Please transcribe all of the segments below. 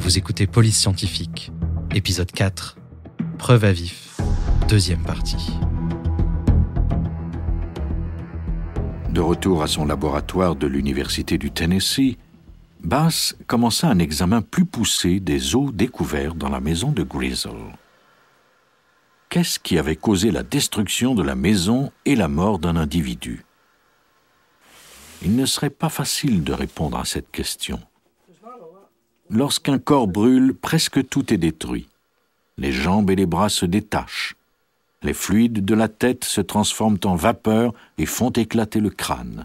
Vous écoutez Police Scientifique, épisode 4, Preuve à vif, deuxième partie. De retour à son laboratoire de l'Université du Tennessee, Bass commença un examen plus poussé des os découverts dans la maison de Grizzle. Qu'est-ce qui avait causé la destruction de la maison et la mort d'un individu? Il ne serait pas facile de répondre à cette question. Lorsqu'un corps brûle, presque tout est détruit. Les jambes et les bras se détachent. Les fluides de la tête se transforment en vapeur et font éclater le crâne.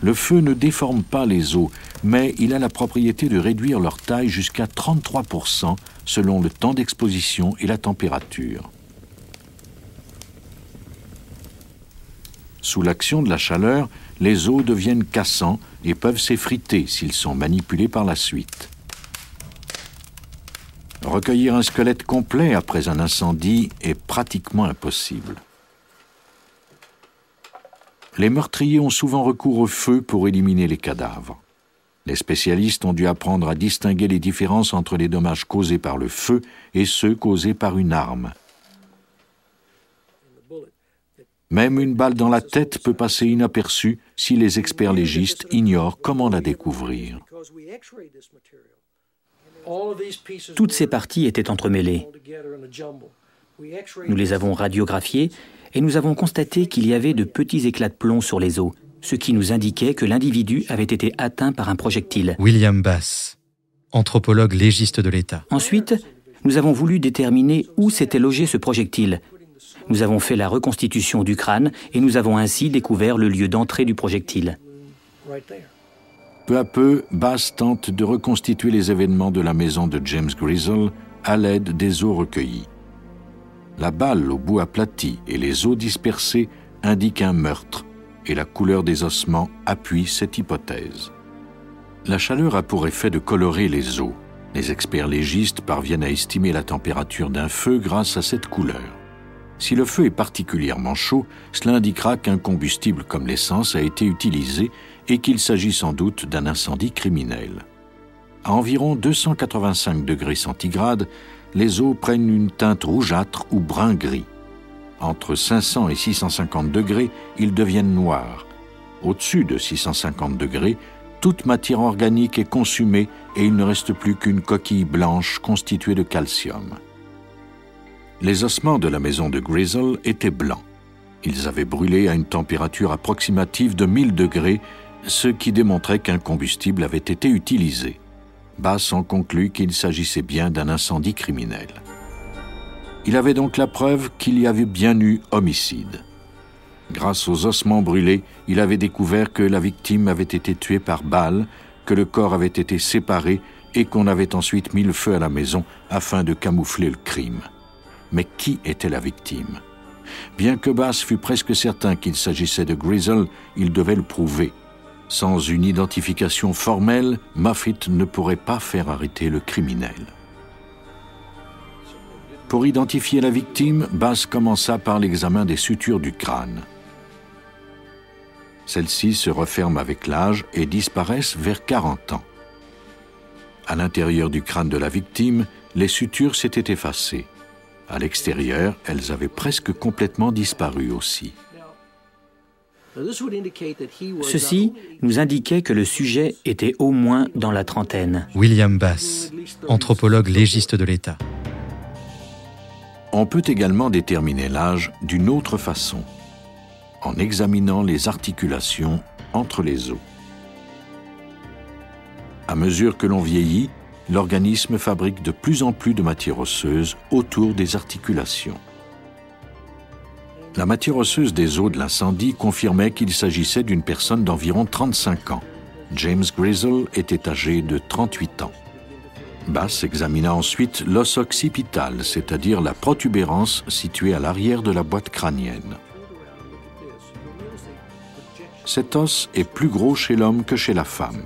Le feu ne déforme pas les os, mais il a la propriété de réduire leur taille jusqu'à 33% selon le temps d'exposition et la température. Sous l'action de la chaleur, les os deviennent cassants et peuvent s'effriter s'ils sont manipulés par la suite. Recueillir un squelette complet après un incendie est pratiquement impossible. Les meurtriers ont souvent recours au feu pour éliminer les cadavres. Les spécialistes ont dû apprendre à distinguer les différences entre les dommages causés par le feu et ceux causés par une arme. Même une balle dans la tête peut passer inaperçue si les experts légistes ignorent comment la découvrir. Toutes ces parties étaient entremêlées. Nous les avons radiographiées et nous avons constaté qu'il y avait de petits éclats de plomb sur les os, ce qui nous indiquait que l'individu avait été atteint par un projectile. William Bass, anthropologue légiste de l'État. Ensuite, nous avons voulu déterminer où s'était logé ce projectile. Nous avons fait la reconstitution du crâne et nous avons ainsi découvert le lieu d'entrée du projectile. Peu à peu, Bass tente de reconstituer les événements de la maison de James Grizzle à l'aide des os recueillis. La balle au bout aplati et les os dispersés indiquent un meurtre et la couleur des ossements appuie cette hypothèse. La chaleur a pour effet de colorer les os. Les experts légistes parviennent à estimer la température d'un feu grâce à cette couleur. Si le feu est particulièrement chaud, cela indiquera qu'un combustible comme l'essence a été utilisé et qu'il s'agit sans doute d'un incendie criminel. À environ 285 degrés centigrades, les os prennent une teinte rougeâtre ou brun-gris. Entre 500 et 650 degrés, ils deviennent noirs. Au-dessus de 650 degrés, toute matière organique est consumée et il ne reste plus qu'une coquille blanche constituée de calcium. Les ossements de la maison de Grizzle étaient blancs. Ils avaient brûlé à une température approximative de 1000 degrés, ce qui démontrait qu'un combustible avait été utilisé. Bass en conclut qu'il s'agissait bien d'un incendie criminel. Il avait donc la preuve qu'il y avait bien eu homicide. Grâce aux ossements brûlés, il avait découvert que la victime avait été tuée par balle, que le corps avait été séparé et qu'on avait ensuite mis le feu à la maison afin de camoufler le crime. Mais qui était la victime? Bien que Bass fût presque certain qu'il s'agissait de Grizzle, il devait le prouver. Sans une identification formelle, Moffitt ne pourrait pas faire arrêter le criminel. Pour identifier la victime, Bass commença par l'examen des sutures du crâne. Celles-ci se referment avec l'âge et disparaissent vers 40 ans. À l'intérieur du crâne de la victime, les sutures s'étaient effacées. À l'extérieur, elles avaient presque complètement disparu aussi. Ceci nous indiquait que le sujet était au moins dans la trentaine. William Bass, anthropologue légiste de l'État. On peut également déterminer l'âge d'une autre façon, en examinant les articulations entre les os. À mesure que l'on vieillit, l'organisme fabrique de plus en plus de matière osseuse autour des articulations. La matière osseuse des os de l'incendie confirmait qu'il s'agissait d'une personne d'environ 35 ans. James Grizzle était âgé de 38 ans. Bass examina ensuite l'os occipital, c'est-à-dire la protubérance située à l'arrière de la boîte crânienne. Cet os est plus gros chez l'homme que chez la femme.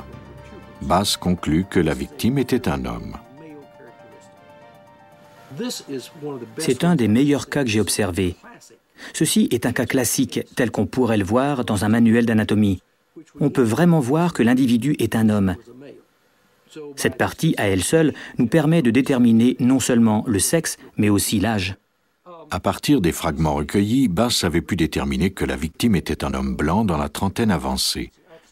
Bass conclut que la victime était un homme. C'est un des meilleurs cas que j'ai observés. Ceci est un cas classique, tel qu'on pourrait le voir dans un manuel d'anatomie. On peut vraiment voir que l'individu est un homme. Cette partie, à elle seule, nous permet de déterminer non seulement le sexe, mais aussi l'âge. À partir des fragments recueillis, Bass avait pu déterminer que la victime était un homme blanc dans la trentaine avancée.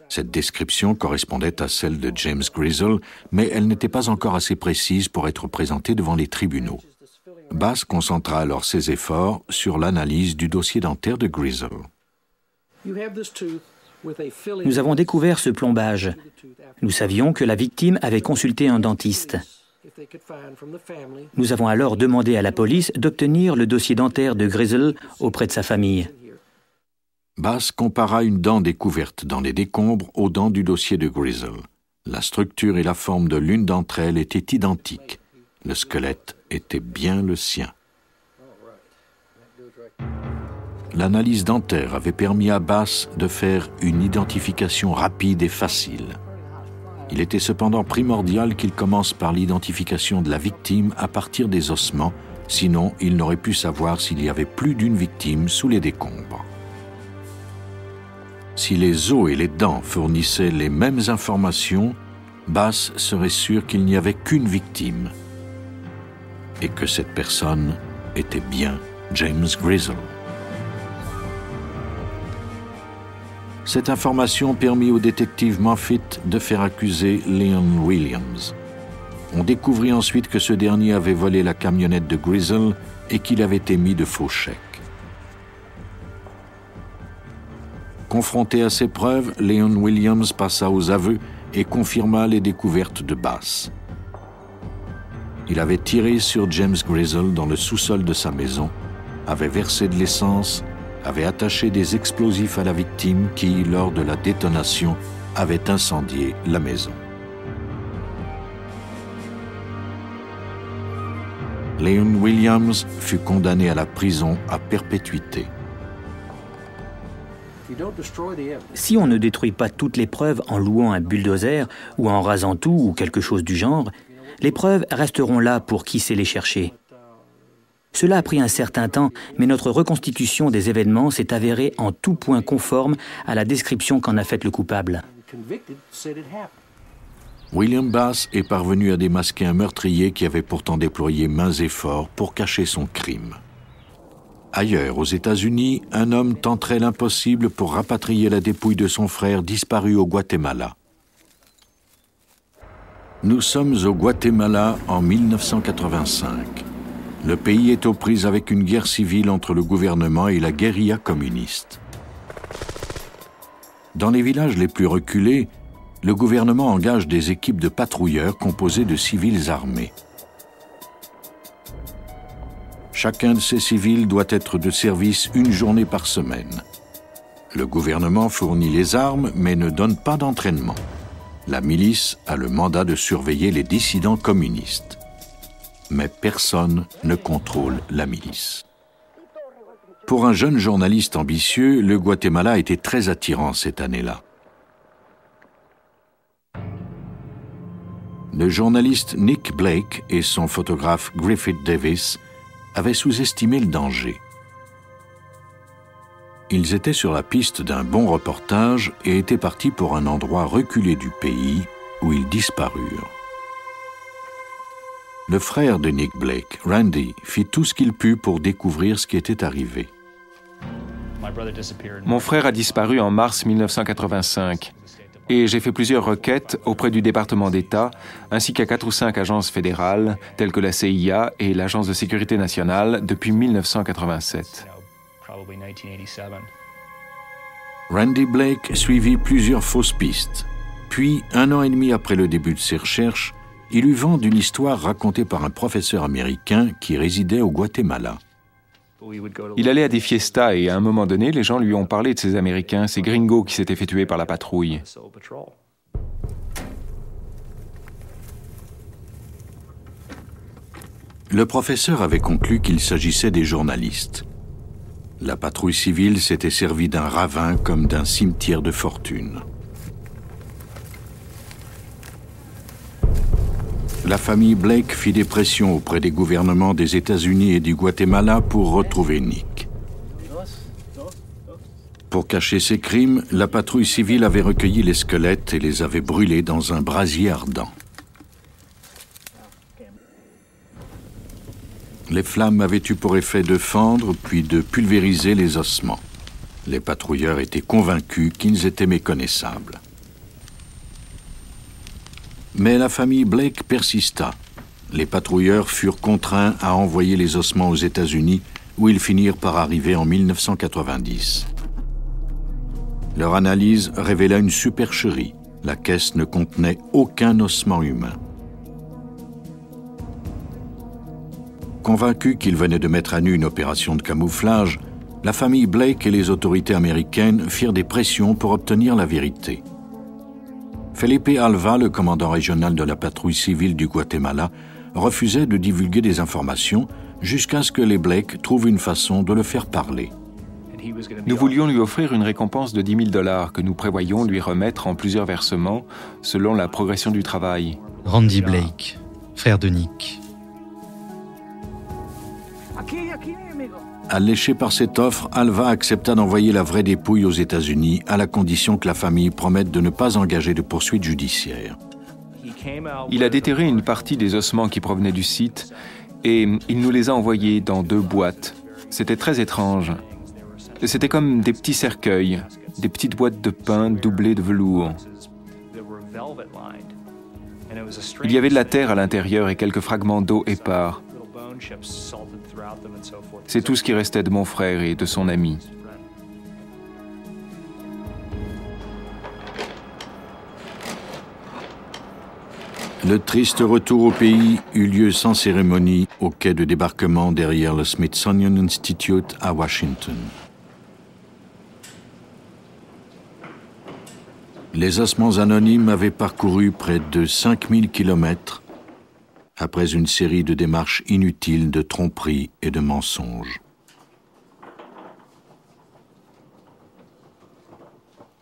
Cette description correspondait à celle de James Grizzle, mais elle n'était pas encore assez précise pour être présentée devant les tribunaux. Bass concentra alors ses efforts sur l'analyse du dossier dentaire de Grizzle. Nous avons découvert ce plombage. Nous savions que la victime avait consulté un dentiste. Nous avons alors demandé à la police d'obtenir le dossier dentaire de Grizzle auprès de sa famille. Bass compara une dent découverte dans les décombres aux dents du dossier de Grizzle. La structure et la forme de l'une d'entre elles étaient identiques. Le squelette était bien le sien. L'analyse dentaire avait permis à Bass de faire une identification rapide et facile. Il était cependant primordial qu'il commence par l'identification de la victime à partir des ossements, sinon il n'aurait pu savoir s'il y avait plus d'une victime sous les décombres. Si les os et les dents fournissaient les mêmes informations, Bass serait sûr qu'il n'y avait qu'une victime et que cette personne était bien James Grizzle. Cette information permit au détective Moffitt de faire accuser Leon Williams. On découvrit ensuite que ce dernier avait volé la camionnette de Grizzle et qu'il avait émis de faux chèques. Confronté à ces preuves, Leon Williams passa aux aveux et confirma les découvertes de Bass. Il avait tiré sur James Grizzle dans le sous-sol de sa maison, avait versé de l'essence, avait attaché des explosifs à la victime qui, lors de la détonation, avait incendié la maison. Leon Williams fut condamné à la prison à perpétuité. Si on ne détruit pas toutes les preuves en louant un bulldozer ou en rasant tout ou quelque chose du genre, les preuves resteront là pour qui sait les chercher. Cela a pris un certain temps, mais notre reconstitution des événements s'est avérée en tout point conforme à la description qu'en a faite le coupable. William Bass est parvenu à démasquer un meurtrier qui avait pourtant déployé mains et efforts pour cacher son crime. Ailleurs, aux États-Unis, un homme tenterait l'impossible pour rapatrier la dépouille de son frère disparu au Guatemala. Nous sommes au Guatemala en 1985. Le pays est aux prises avec une guerre civile entre le gouvernement et la guérilla communiste. Dans les villages les plus reculés, le gouvernement engage des équipes de patrouilleurs composées de civils armés. Chacun de ces civils doit être de service une journée par semaine. Le gouvernement fournit les armes, mais ne donne pas d'entraînement. La milice a le mandat de surveiller les dissidents communistes. Mais personne ne contrôle la milice. Pour un jeune journaliste ambitieux, le Guatemala était très attirant cette année-là. Le journaliste Nick Blake et son photographe Griffith Davis avaient sous-estimé le danger. Ils étaient sur la piste d'un bon reportage et étaient partis pour un endroit reculé du pays où ils disparurent. Le frère de Nick Blake, Randy, fit tout ce qu'il put pour découvrir ce qui était arrivé. Mon frère a disparu en mars 1985 et j'ai fait plusieurs requêtes auprès du département d'État ainsi qu'à 4 ou 5 agences fédérales telles que la CIA et l'Agence de sécurité nationale depuis 1987. Randy Blake suivit plusieurs fausses pistes. Puis, 1 an et demi après le début de ses recherches, il eut vent d'une histoire racontée par un professeur américain qui résidait au Guatemala. Il allait à des fiestas et à un moment donné, les gens lui ont parlé de ces Américains, ces gringos qui s'étaient fait tuer par la patrouille. Le professeur avait conclu qu'il s'agissait des journalistes. La patrouille civile s'était servie d'un ravin comme d'un cimetière de fortune. La famille Blake fit des pressions auprès des gouvernements des États-Unis et du Guatemala pour retrouver Nick. Pour cacher ses crimes, la patrouille civile avait recueilli les squelettes et les avait brûlés dans un brasier ardent. Les flammes avaient eu pour effet de fendre puis de pulvériser les ossements. Les patrouilleurs étaient convaincus qu'ils étaient méconnaissables. Mais la famille Blake persista. Les patrouilleurs furent contraints à envoyer les ossements aux États-Unis, où ils finirent par arriver en 1990. Leur analyse révéla une supercherie. La caisse ne contenait aucun ossement humain. Convaincus qu'ils venaient de mettre à nu une opération de camouflage, la famille Blake et les autorités américaines firent des pressions pour obtenir la vérité. Felipe Alva, le commandant régional de la patrouille civile du Guatemala, refusait de divulguer des informations jusqu'à ce que les Blake trouvent une façon de le faire parler. Nous voulions lui offrir une récompense de $10 000 que nous prévoyions lui remettre en plusieurs versements selon la progression du travail. Randy Blake, frère de Nick. Alléché par cette offre, Alva accepta d'envoyer la vraie dépouille aux États-Unis à la condition que la famille promette de ne pas engager de poursuites judiciaires. Il a déterré une partie des ossements qui provenaient du site et il nous les a envoyés dans 2 boîtes. C'était très étrange. C'était comme des petits cercueils, des petites boîtes de pain doublées de velours. Il y avait de la terre à l'intérieur et quelques fragments d'eau épars. C'est tout ce qui restait de mon frère et de son ami. Le triste retour au pays eut lieu sans cérémonie au quai de débarquement derrière le Smithsonian Institute à Washington. Les ossements anonymes avaient parcouru près de 5000 kilomètres après une série de démarches inutiles de tromperies et de mensonges.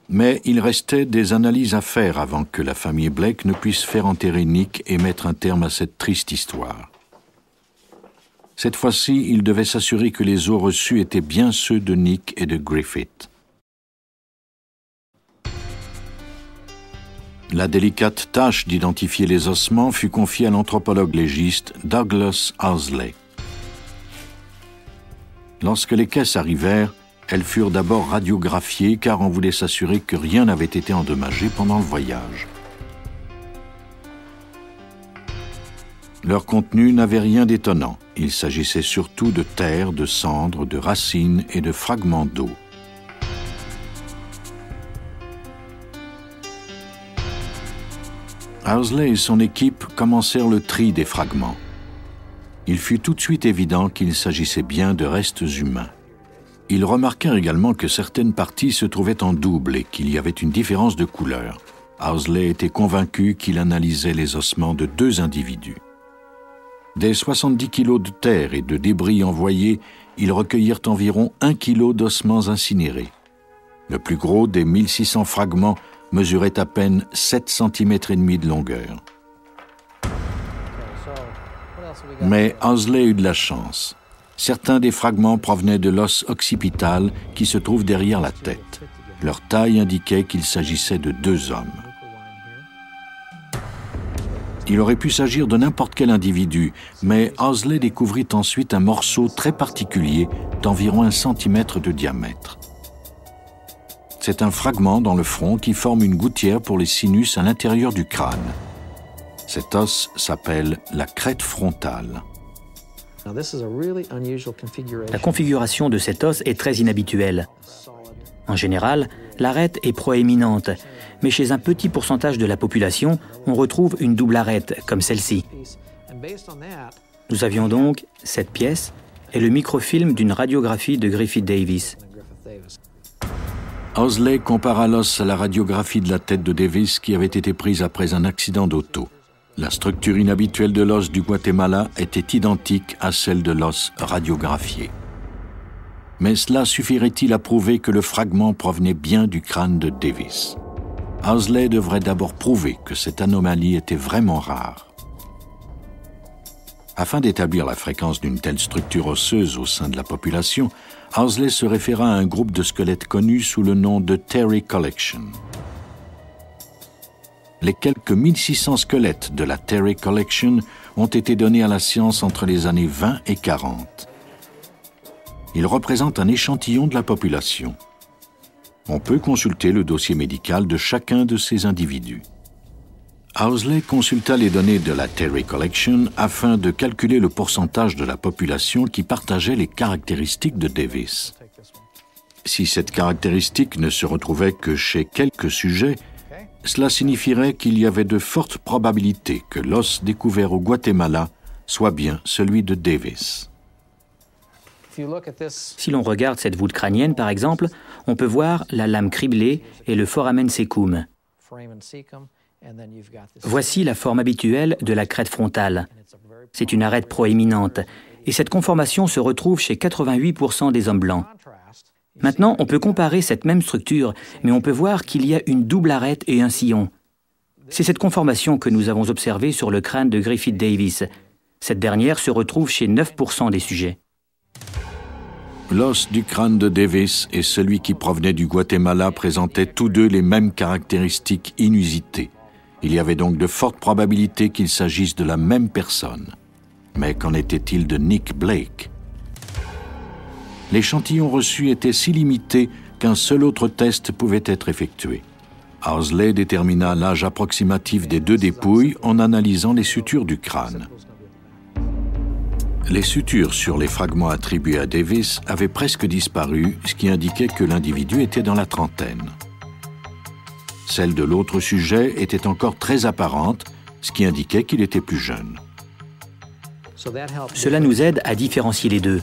Mais il restait des analyses à faire avant que la famille Blake ne puisse faire enterrer Nick et mettre un terme à cette triste histoire. Cette fois-ci, il devait s'assurer que les os reçus étaient bien ceux de Nick et de Griffith. La délicate tâche d'identifier les ossements fut confiée à l'anthropologue légiste Douglas Owsley. Lorsque les caisses arrivèrent, elles furent d'abord radiographiées car on voulait s'assurer que rien n'avait été endommagé pendant le voyage. Leur contenu n'avait rien d'étonnant. Il s'agissait surtout de terre, de cendres, de racines et de fragments d'eau. Owsley et son équipe commencèrent le tri des fragments. Il fut tout de suite évident qu'il s'agissait bien de restes humains. Ils remarquèrent également que certaines parties se trouvaient en double et qu'il y avait une différence de couleur. Owsley était convaincu qu'il analysait les ossements de 2 individus. Des 70 kilos de terre et de débris envoyés, ils recueillirent environ 1 kilo d'ossements incinérés. Le plus gros des 1600 fragments mesurait à peine 7,5 cm de longueur. Mais Owsley eut de la chance. Certains des fragments provenaient de l'os occipital qui se trouve derrière la tête. Leur taille indiquait qu'il s'agissait de 2 hommes. Il aurait pu s'agir de n'importe quel individu, mais Owsley découvrit ensuite un morceau très particulier d'environ 1 cm de diamètre. C'est un fragment dans le front qui forme une gouttière pour les sinus à l'intérieur du crâne. Cet os s'appelle la crête frontale. La configuration de cet os est très inhabituelle. En général, l'arête est proéminente, mais chez un petit pourcentage de la population, on retrouve une double arête, comme celle-ci. Nous avions donc cette pièce et le microfilm d'une radiographie de Griffith Davis. Owsley compara l'os à la radiographie de la tête de Davis qui avait été prise après un accident d'auto. La structure inhabituelle de l'os du Guatemala était identique à celle de l'os radiographié. Mais cela suffirait-il à prouver que le fragment provenait bien du crâne de Davis? Owsley devrait d'abord prouver que cette anomalie était vraiment rare. Afin d'établir la fréquence d'une telle structure osseuse au sein de la population, Owsley se référa à un groupe de squelettes connus sous le nom de Terry Collection. Les quelques 1600 squelettes de la Terry Collection ont été donnés à la science entre les années 20 et 40. Ils représentent un échantillon de la population. On peut consulter le dossier médical de chacun de ces individus. Owsley consulta les données de la Terry Collection afin de calculer le pourcentage de la population qui partageait les caractéristiques de Davis. Si cette caractéristique ne se retrouvait que chez quelques sujets, cela signifierait qu'il y avait de fortes probabilités que l'os découvert au Guatemala soit bien celui de Davis. Si l'on regarde cette voûte crânienne, par exemple, on peut voir la lame criblée et le foramen cecum. Voici la forme habituelle de la crête frontale. C'est une arête proéminente, et cette conformation se retrouve chez 88% des hommes blancs. Maintenant, on peut comparer cette même structure, mais on peut voir qu'il y a une double arête et un sillon. C'est cette conformation que nous avons observée sur le crâne de Griffith Davis. Cette dernière se retrouve chez 9% des sujets. L'os du crâne de Davis et celui qui provenait du Guatemala présentaient tous deux les mêmes caractéristiques inusitées. Il y avait donc de fortes probabilités qu'il s'agisse de la même personne. Mais qu'en était-il de Nick Blake? L'échantillon reçu était si limité qu'un seul autre test pouvait être effectué. Owsley détermina l'âge approximatif des deux dépouilles en analysant les sutures du crâne. Les sutures sur les fragments attribués à Davis avaient presque disparu, ce qui indiquait que l'individu était dans la trentaine. Celle de l'autre sujet était encore très apparente, ce qui indiquait qu'il était plus jeune. Cela nous aide à différencier les deux.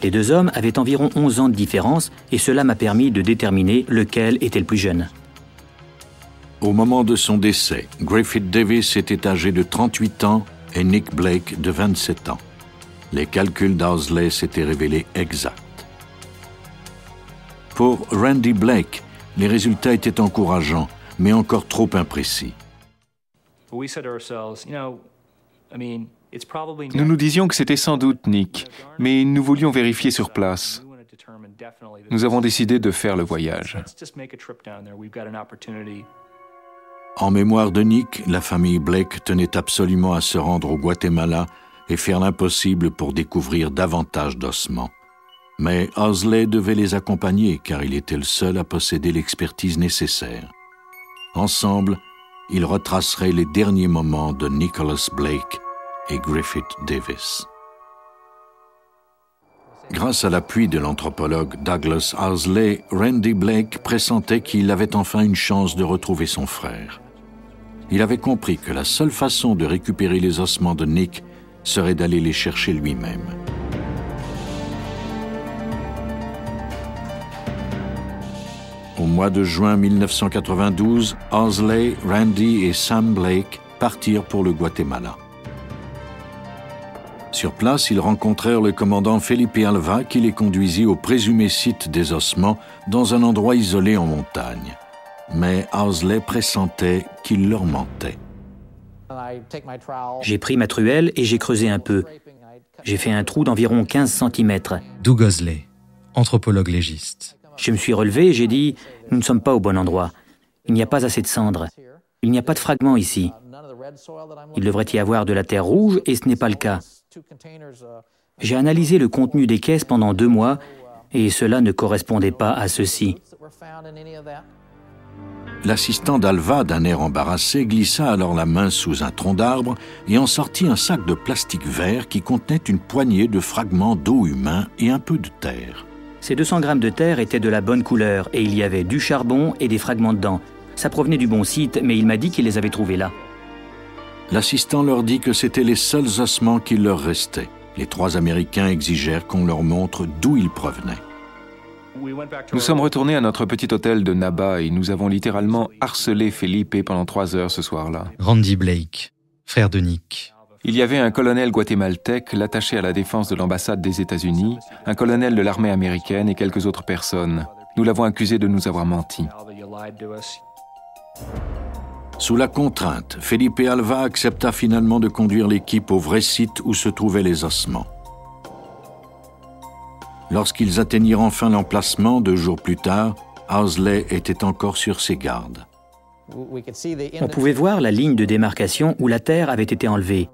Les deux hommes avaient environ 11 ans de différence et cela m'a permis de déterminer lequel était le plus jeune. Au moment de son décès, Griffith Davis était âgé de 38 ans et Nick Blake de 27 ans. Les calculs d'Owsley s'étaient révélés exacts. Pour Randy Blake, les résultats étaient encourageants, mais encore trop imprécis. Nous nous disions que c'était sans doute Nick, mais nous voulions vérifier sur place. Nous avons décidé de faire le voyage. En mémoire de Nick, la famille Blake tenait absolument à se rendre au Guatemala et faire l'impossible pour découvrir davantage d'ossements. Mais Owsley devait les accompagner car il était le seul à posséder l'expertise nécessaire. Ensemble, ils retraceraient les derniers moments de Nicholas Blake et Griffith Davis. Grâce à l'appui de l'anthropologue Douglas Owsley, Randy Blake pressentait qu'il avait enfin une chance de retrouver son frère. Il avait compris que la seule façon de récupérer les ossements de Nick serait d'aller les chercher lui-même. Au mois de juin 1992, Owsley, Randy et Sam Blake partirent pour le Guatemala. Sur place, ils rencontrèrent le commandant Felipe Alva qui les conduisit au présumé site des ossements dans un endroit isolé en montagne. Mais Owsley pressentait qu'il leur mentait. J'ai pris ma truelle et j'ai creusé un peu. J'ai fait un trou d'environ 15 cm. Doug Owsley, anthropologue légiste. Je me suis relevé et j'ai dit « Nous ne sommes pas au bon endroit. Il n'y a pas assez de cendres. Il n'y a pas de fragments ici. Il devrait y avoir de la terre rouge et ce n'est pas le cas. » J'ai analysé le contenu des caisses pendant 2 mois et cela ne correspondait pas à ceci. L'assistant d'Alva, d'un air embarrassé, glissa alors la main sous un tronc d'arbre et en sortit un sac de plastique vert qui contenait une poignée de fragments d'os humains et un peu de terre. Ces 200 grammes de terre étaient de la bonne couleur et il y avait du charbon et des fragments dedans. Ça provenait du bon site, mais il m'a dit qu'il les avait trouvés là. L'assistant leur dit que c'étaient les seuls ossements qui leur restaient. Les 3 Américains exigèrent qu'on leur montre d'où ils provenaient. Nous sommes retournés à notre petit hôtel de Naba et nous avons littéralement harcelé Felipe pendant 3 heures ce soir-là. Randy Blake, frère de Nick. Il y avait un colonel guatémaltèque, l'attaché à la défense de l'ambassade des États-Unis, un colonel de l'armée américaine et quelques autres personnes. Nous l'avons accusé de nous avoir menti. Sous la contrainte, Felipe Alva accepta finalement de conduire l'équipe au vrai site où se trouvaient les ossements. Lorsqu'ils atteignirent enfin l'emplacement 2 jours plus tard, Owsley était encore sur ses gardes. On pouvait voir la ligne de démarcation où la terre avait été enlevée.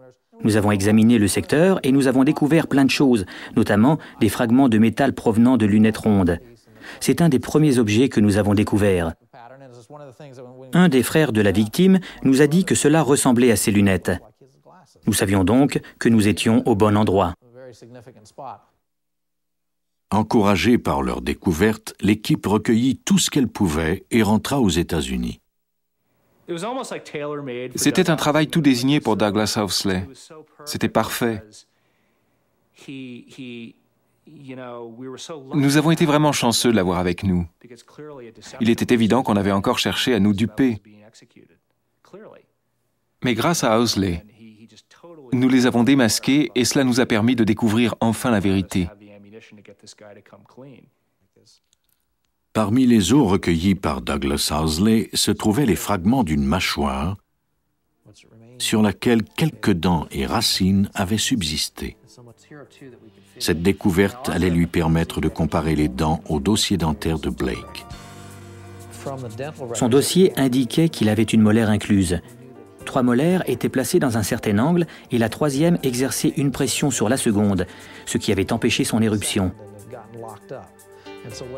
Nous avons examiné le secteur et nous avons découvert plein de choses, notamment des fragments de métal provenant de lunettes rondes. C'est un des premiers objets que nous avons découverts. Un des frères de la victime nous a dit que cela ressemblait à ses lunettes. Nous savions donc que nous étions au bon endroit. Encouragée par leur découverte, l'équipe recueillit tout ce qu'elle pouvait et rentra aux États-Unis. C'était un travail tout désigné pour Douglas Housley. C'était parfait. Nous avons été vraiment chanceux de l'avoir avec nous. Il était évident qu'on avait encore cherché à nous duper. Mais grâce à Housley, nous les avons démasqués et cela nous a permis de découvrir enfin la vérité. Parmi les os recueillis par Douglas Housley se trouvaient les fragments d'une mâchoire sur laquelle quelques dents et racines avaient subsisté. Cette découverte allait lui permettre de comparer les dents au dossier dentaire de Blake. Son dossier indiquait qu'il avait une molaire incluse. 3 molaires étaient placées dans un certain angle et la 3e exerçait une pression sur la seconde, ce qui avait empêché son éruption.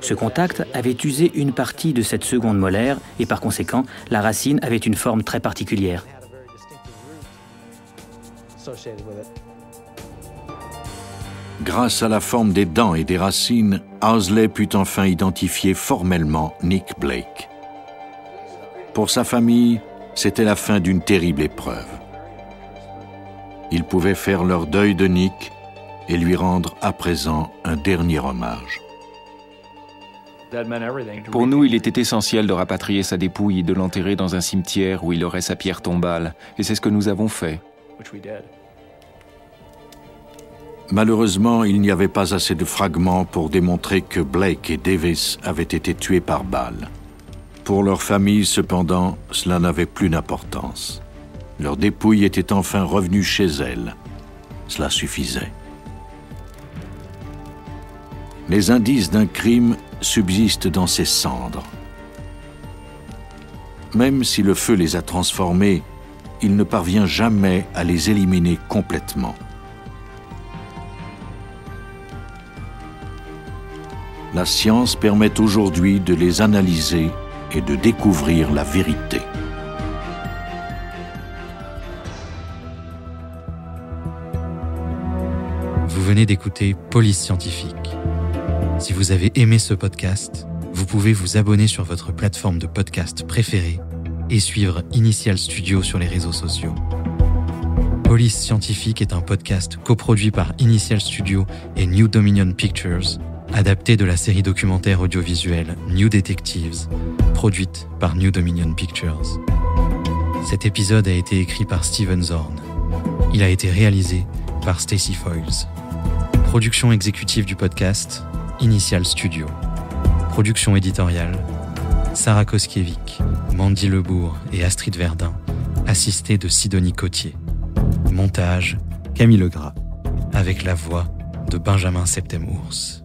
Ce contact avait usé une partie de cette seconde molaire et par conséquent, la racine avait une forme très particulière. Grâce à la forme des dents et des racines, Housley put enfin identifier formellement Nick Blake. Pour sa famille, c'était la fin d'une terrible épreuve. Ils pouvaient faire leur deuil de Nick et lui rendre à présent un dernier hommage. Pour nous, il était essentiel de rapatrier sa dépouille et de l'enterrer dans un cimetière où il aurait sa pierre tombale. Et c'est ce que nous avons fait. Malheureusement, il n'y avait pas assez de fragments pour démontrer que Blake et Davis avaient été tués par balle. Pour leur famille, cependant, cela n'avait plus d'importance. Leur dépouille était enfin revenue chez elles. Cela suffisait. Les indices d'un crime subsistent dans ces cendres. Même si le feu les a transformés, il ne parvient jamais à les éliminer complètement. La science permet aujourd'hui de les analyser et de découvrir la vérité. Vous venez d'écouter Police Scientifique. Si vous avez aimé ce podcast, vous pouvez vous abonner sur votre plateforme de podcast préférée et suivre Initial Studio sur les réseaux sociaux. Police Scientifique est un podcast coproduit par Initial Studio et New Dominion Pictures, adapté de la série documentaire audiovisuelle New Detectives, produite par New Dominion Pictures. Cet épisode a été écrit par Steven Zorn. Il a été réalisé par Stacy Foyles. Production exécutive du podcast, Initial Studio. Production éditoriale, Sarah Koskiewicz, Mandy Lebourg et Astrid Verdun, assistée de Sidonie Cotier. Montage, Camille Legras, avec la voix de Benjamin Septemours.